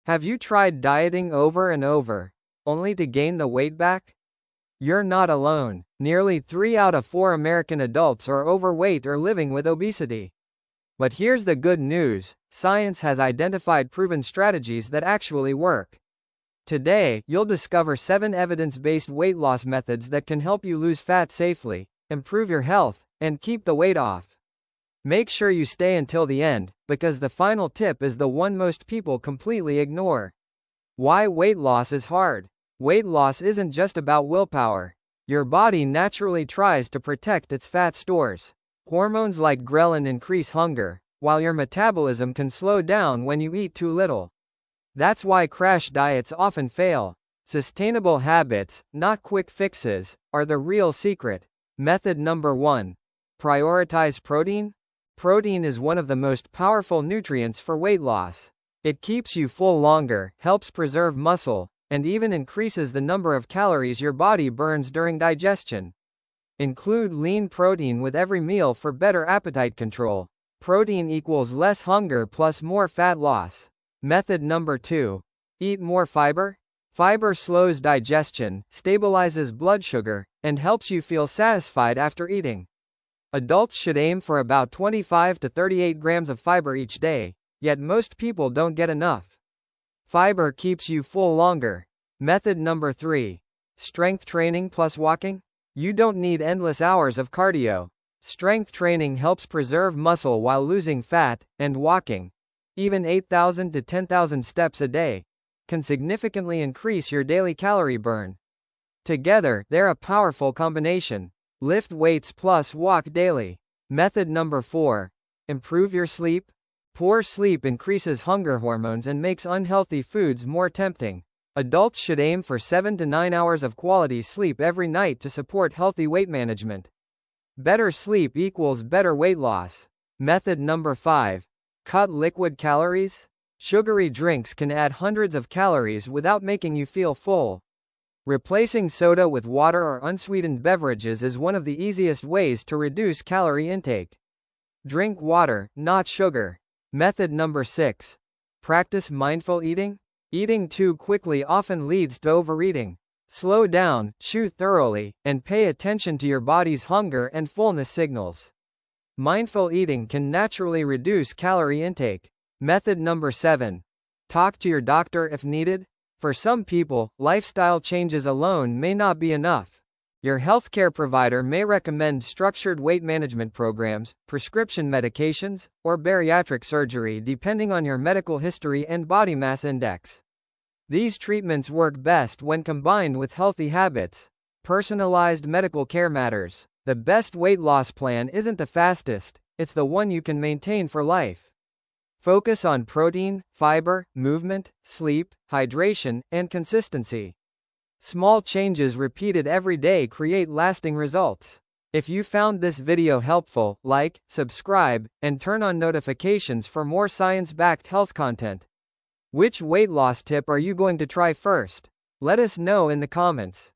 Have you tried dieting over and over, only to gain the weight back? You're not alone. Nearly 3 out of 4 American adults are overweight or living with obesity. But here's the good news: science has identified proven strategies that actually work. Today, you'll discover 7 evidence-based weight loss methods that can help you lose fat safely, improve your health, and keep the weight off. Make sure you stay until the end, because the final tip is the one most people completely ignore. Why weight loss is hard. Weight loss isn't just about willpower. Your body naturally tries to protect its fat stores. Hormones like ghrelin increase hunger, while your metabolism can slow down when you eat too little. That's why crash diets often fail. Sustainable habits, not quick fixes, are the real secret. Method number 1. Prioritize protein. Protein is one of the most powerful nutrients for weight loss. It keeps you full longer, helps preserve muscle, and even increases the number of calories your body burns during digestion. Include lean protein with every meal for better appetite control. Protein equals less hunger plus more fat loss. Method number 2. Eat more fiber. Fiber slows digestion, stabilizes blood sugar, and helps you feel satisfied after eating. Adults should aim for about 25 to 38 grams of fiber each day, yet most people don't get enough. Fiber keeps you full longer. Method number 3. Strength training plus walking. You don't need endless hours of cardio. Strength training helps preserve muscle while losing fat, and walking, even 8,000 to 10,000 steps a day, can significantly increase your daily calorie burn. Together, they're a powerful combination. Lift weights plus walk daily. Method number 4. Improve your sleep. Poor sleep increases hunger hormones and makes unhealthy foods more tempting. Adults should aim for 7 to 9 hours of quality sleep every night to support healthy weight management. Better sleep equals better weight loss. Method number 5. Cut liquid calories. Sugary drinks can add hundreds of calories without making you feel full. Replacing soda with water or unsweetened beverages is one of the easiest ways to reduce calorie intake. Drink water, not sugar. Method number 6. Practice mindful eating. Eating too quickly often leads to overeating. Slow down, chew thoroughly, and pay attention to your body's hunger and fullness signals. Mindful eating can naturally reduce calorie intake. Method number 7. Talk to your doctor if needed. For some people, lifestyle changes alone may not be enough. Your healthcare provider may recommend structured weight management programs, prescription medications, or bariatric surgery depending on your medical history and body mass index. These treatments work best when combined with healthy habits. Personalized medical care matters. The best weight loss plan isn't the fastest, it's the one you can maintain for life. Focus on protein, fiber, movement, sleep, hydration, and consistency. Small changes repeated every day create lasting results. If you found this video helpful, like, subscribe, and turn on notifications for more science-backed health content. Which weight loss tip are you going to try first? Let us know in the comments.